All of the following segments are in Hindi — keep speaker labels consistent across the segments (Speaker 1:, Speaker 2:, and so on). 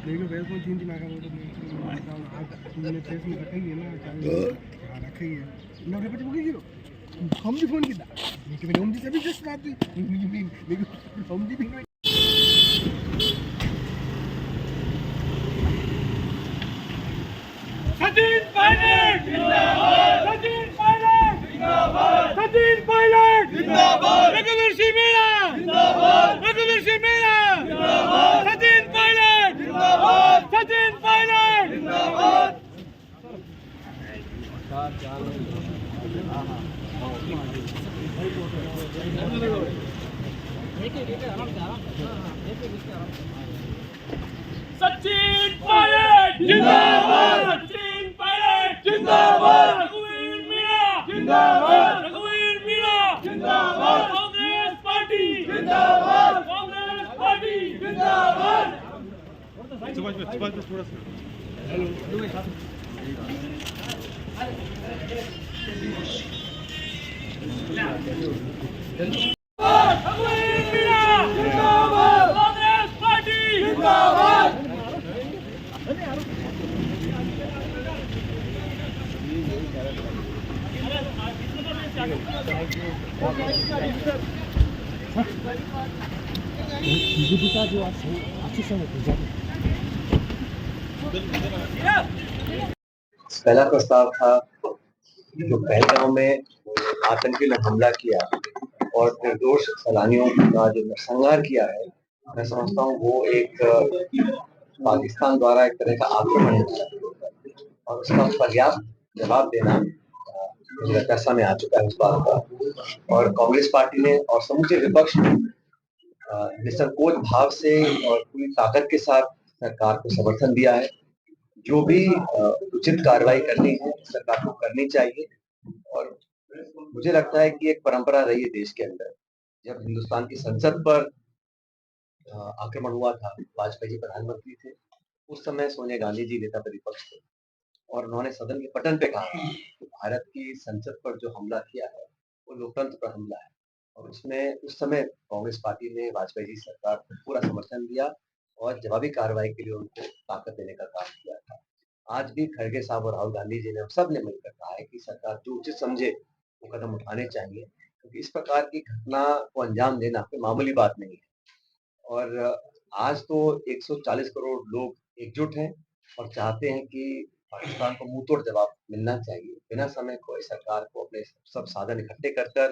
Speaker 1: देखो बेल को चीन ना करो मैंने फेस में रखा ही है ना चाहे रखा ही है ना रिपोर्ट हो गई हम जी फोन किया लेकिन मैंने हम जी से भी जस्ट बात हुई लेकिन हम जी भी
Speaker 2: सचिन पायलट जिंदाबाद, सचिन पायलट जिंदाबाद, सचिन पायलट जिंदाबाद, रघुवीर सिंह मीणा जिंदाबाद, रघुवीर सिंह मीणा जिंदाबाद, सचिन पायलट जिंदाबाद, सचिन पायलट जिंदाबाद। सचिन पायलट जिंदाबाद, सचिन पायलट जिंदाबाद, रघुवीर मीणा जिंदाबाद, रघुवीर मीणा जिंदाबाद, कांग्रेस पार्टी जिंदाबाद, कांग्रेस पार्टी जिंदाबाद।
Speaker 1: थोड़ा सा
Speaker 2: रघुवीर मीणा जिंदाबाद, कांग्रेस पार्टी जिंदाबाद।
Speaker 1: बीजेपी का जो अच्छी समय
Speaker 3: पहला प्रस्ताव था जो पहलगांव में आतंकी ने हमला किया और निर्दोष सैलानियों का जो नरसंहार किया है, मैं समझता हूँ वो एक पाकिस्तान द्वारा एक तरह का आक्रमण है और उसका पर्याप्त जवाब देना मुझे लगता है समय आ चुका है उस बात का। और कांग्रेस पार्टी ने और समूचे विपक्ष ने निसंकोच भाव से और पूरी ताकत के साथ सरकार को समर्थन दिया है। जो भी उचित कार्रवाई करनी है सरकार को करनी चाहिए। और मुझे लगता है कि एक परंपरा रही है देश के अंदर, जब हिंदुस्तान की संसद पर आक्रमण हुआ था, वाजपेयी जी प्रधानमंत्री थे, उस समय सोनिया गांधी जी नेता प्रतिपक्ष थे और उन्होंने सदन के पटल पे कहा कि भारत की संसद पर जो हमला किया है वो लोकतंत्र पर हमला है। और उसमें उस समय कांग्रेस पार्टी ने वाजपेयी जी सरकार को पूरा समर्थन दिया और जवाबी कार्रवाई के लिए उनको ताकत देने का काम किया था। आज भी खड़गे साहब और राहुल गांधी जी ने सब ने मिलकर कहा है कि सरकार जो उचित समझे वो कदम उठाने चाहिए, क्योंकि इस प्रकार की घटना को अंजाम देना कोई मामूली बात नहीं है। और आज तो 140 करोड़ लोग एकजुट हैं और चाहते हैं कि पाकिस्तान को मुंह तोड़ जवाब मिलना चाहिए। बिना समय खोए सरकार को अपने सब साधन इकट्ठे कर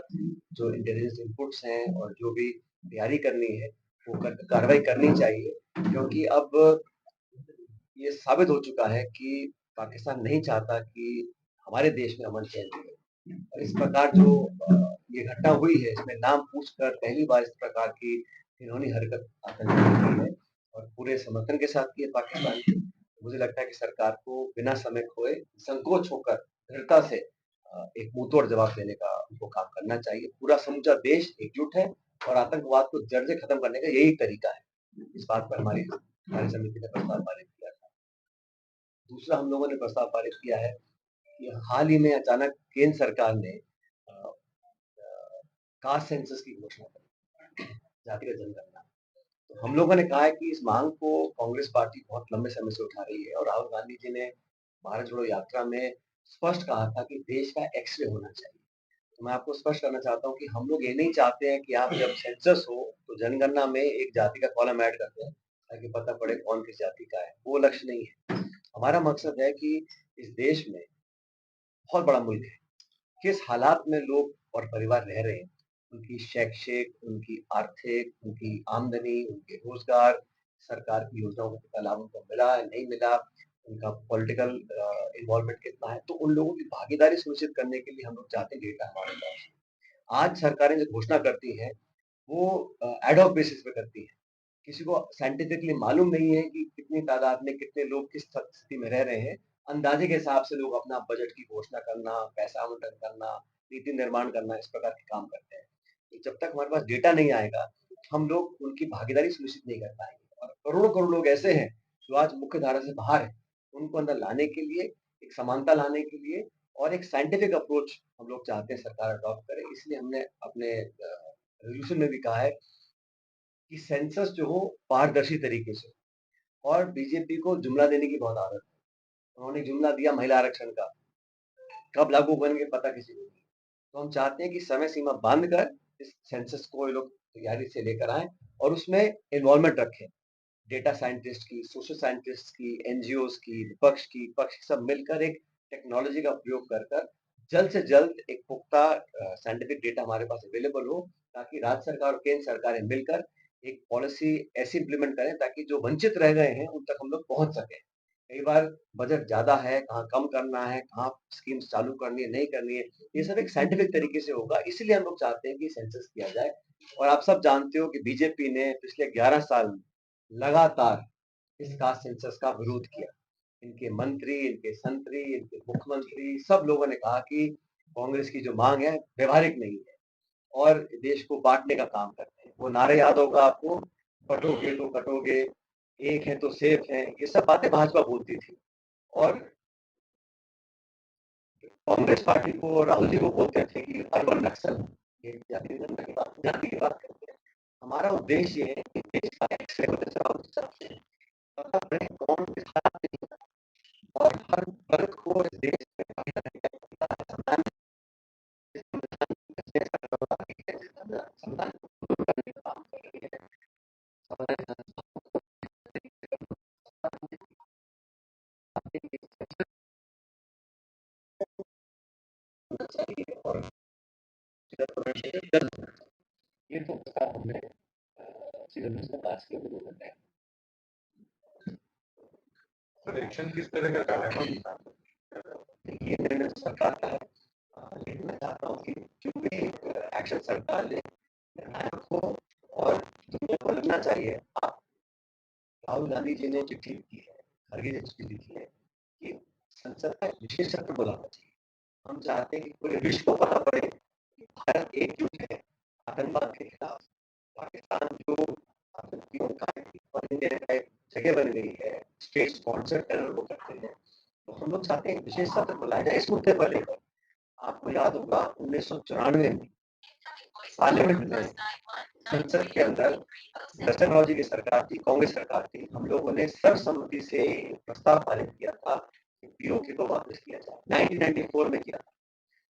Speaker 3: जो इंटेलिजेंस इनपुट्स हैं और जो भी तैयारी करनी है वो कार्रवाई करनी चाहिए, क्योंकि अब ये साबित हो चुका है कि पाकिस्तान नहीं चाहता कि हमारे देश में अमन चैन रहे। और इस प्रकार जो ये घटना हुई है इसमें नाम पूछकर पहली बार इस प्रकार की घिनौनी हरकत आतंकी ने की है और पूरे समर्थन के साथ की है पाकिस्तान की। मुझे लगता है कि सरकार को बिना समय खोए संकोच होकर दृढ़ता से एक मुंहतोड़ जवाब देने का उनको काम करना चाहिए। पूरा समूचा देश एकजुट है और आतंकवाद को जड़ से खत्म करने का यही तरीका है। इस बात पर हमारी कार्य समिति ने प्रस्ताव पारित किया था। दूसरा हम लोगों ने प्रस्ताव पारित किया है कि हाल ही में अचानक केंद्र सरकार ने कास्ट सेंसस की घोषणा की, जातिगत जनगणना। तो हम लोगों ने कहा है कि इस मांग को कांग्रेस पार्टी बहुत लंबे समय से उठा रही है और राहुल गांधी जी ने भारत जोड़ो यात्रा में स्पष्ट कहा था कि देश का एक्सरे होना चाहिए। तो मैं आपको स्पष्ट करना चाहता हूँ कि हम लोग ये नहीं चाहते हैं कि आप जब सेंसस हो तो जनगणना में एक जाति का कॉलम ऐड करते हैं ताकि पता पड़े कौन किस जाति का है। वो लक्ष्य नहीं है। हमारा मकसद है कि इस देश में बहुत बड़ा मुल्क है, किस हालात में लोग और परिवार रह रहे हैं, उनकी शैक्षिक, उनकी आर्थिक, उनकी आमदनी, उनके रोजगार, सरकार की योजनाओं का लाभ उनको मिला है नहीं मिला, उनका पॉलिटिकल इन्वॉल्वमेंट कितना है। तो उन लोगों की भागीदारी सुनिश्चित करने के लिए हम लोग चाहते हैं डेटा हमारे पास। आज सरकारें जो घोषणा करती हैं वो एड हॉक बेसिस पे करती हैं। किसी को साइंटिफिकली मालूम नहीं है कि कितनी तादाद में कितने लोग किस स्थिति में रह रहे हैं। अंदाजे के हिसाब से लोग अपना बजट की घोषणा करना, पैसा आवंटन करना, नीति निर्माण करना, इस प्रकार के काम करते हैं। तो जब तक हमारे पास डेटा नहीं आएगा हम लोग उनकी भागीदारी सुनिश्चित नहीं कर पाएंगे। और करोड़ों करोड़ लोग ऐसे हैं जो आज मुख्य धारा से बाहर है, उनको अंदर लाने के लिए, एक समानता लाने के लिए और एक साइंटिफिक अप्रोच हम लोग चाहते हैं सरकार अडॉप्ट करे। इसलिए हमने अपने रेजोल्यूशन में भी कहा है कि सेंसस जो हो पारदर्शी तरीके से, और बीजेपी को जुमला देने की बहुत आदत है। उन्होंने जुमला दिया महिला आरक्षण का, कब लागू करेंगे पता किसी को नहीं। तो हम चाहते हैं कि समय सीमा बांध कर इस सेंसस को ये लोग तैयारी से लेकर आए और उसमें इन्वॉल्वमेंट रखें, डेटा साइंटिस्ट की, सोशल साइंटिस्ट की, एनजीओज की, विपक्ष की, पक्ष की, सब मिलकर एक टेक्नोलॉजी का प्रयोग कर कर जल्द से जल्द एक पुख्ता साइंटिफिक डेटा हमारे पास अवेलेबल हो, ताकि राज्य सरकार और केंद्र सरकारें मिलकर एक पॉलिसी ऐसी इम्प्लीमेंट करें ताकि जो वंचित रह गए हैं उन तक हम लोग पहुंच सकें। कई बार बजट ज़्यादा है, कहाँ कम करना है, कहाँ स्कीम्स चालू करनी है, नहीं करनी है, ये सब एक साइंटिफिक तरीके से होगा। इसीलिए हम लोग चाहते हैं कि सेंसस किया जाए। और आप सब जानते हो कि बीजेपी ने पिछले 11 साल में लगातार इस कास्ट सेंसस का विरोध किया। इनके मंत्री, इनके संतरी, इनके मुख्यमंत्री सब लोगों ने कहा कि कांग्रेस की जो मांग है व्यवहारिक नहीं है और देश को बांटने का काम करते हैं। वो नारे याद होगा आपको, बटोगे तो कटोगे, एक है तो सेफ है, ये सब बातें भाजपा बोलती थी। और कांग्रेस पार्टी को, राहुल जी को बोलते थे कि अर्बन नक्सल, ये जाति जनता की बात, जाति की बात करते हैं। हमारा उद्देश्य ये है कि देश का एक सेकुलर पता पड़े कौन किस हालत में है और हर वर्ग को इस देश में संविधान संविधान को करने का काम कर रही है। और ये तो प्रकार हमने आज के विरोध में
Speaker 4: इलेक्शन किस तरह का कार्यक्रम
Speaker 3: ये निर्णय सरकार का है। लेकिन मैं चाहता हूँ कि क्योंकि एक्शन सरकार ले निर्णायक हो और दुनिया को लगना चाहिए। आप राहुल गांधी जी ने चिट्ठी लिखी है, खरगे ने चिट्ठी लिखी है कि संसद का विशेष सत्र बुलाना चाहिए। हम चाहते हैं कि पूरे विश्व को पता पड़े कि भारत एकजुट है आतंकवाद के खिलाफ। पाकिस्तान जो आतंकियों का जगह बन गई है, स्टेट स्पॉन्सर टेरर को करते हैं, तो हम लोग चाहते हैं विशेष सत्र बुलाया जाए इस मुद्दे पर लेकर। आपको याद होगा 1994 में पार्लियामेंट में संसद के अंदर टेक्नोलॉजी की सरकार थी, कांग्रेस सरकार थी, हम लोगों ने सर्वसम्मति से प्रस्ताव पारित किया था कि पीओके को वापस किया जाए। 1994 में किया था।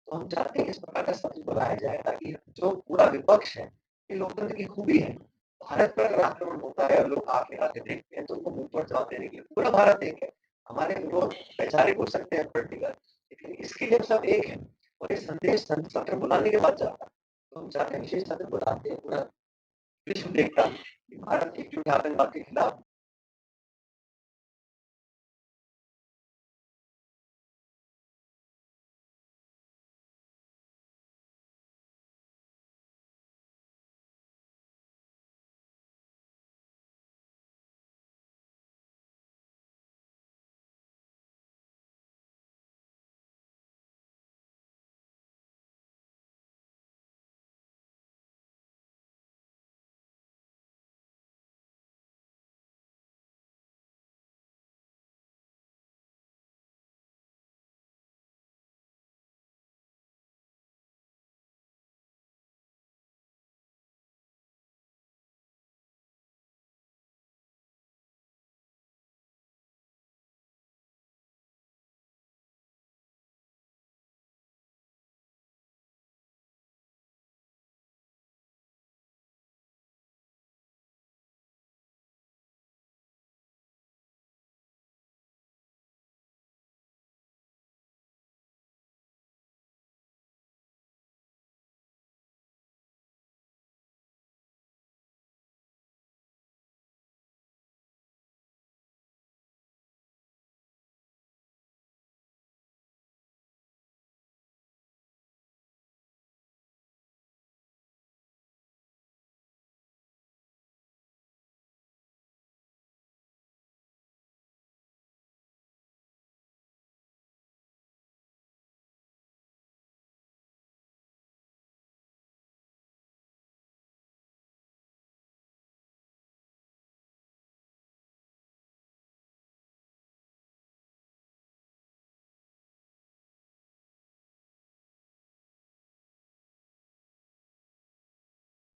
Speaker 3: तो हम चाहते हैं इस प्रकार का सत्र बुलाया जाए ताकि जो पूरा विपक्ष है, ये लोकतंत्र की खूबी है। भारत पर अगर आक्रमण होता है और लोग आके आके देखते हैं तो उनको मुंह पर जवाब देने के लिए पूरा भारत एक है। हमारे लोग वैचारिक हो सकते हैं पॉलिटिकल, लेकिन इसके लिए सब एक है और ये संदेश सत्र बुलाने के बाद जाता है। तो हम चाहते हैं विशेष सत्र बुलाते हैं, पूरा विश्व देखता है कि भारत एकजुट है आतंकवाद के खिलाफ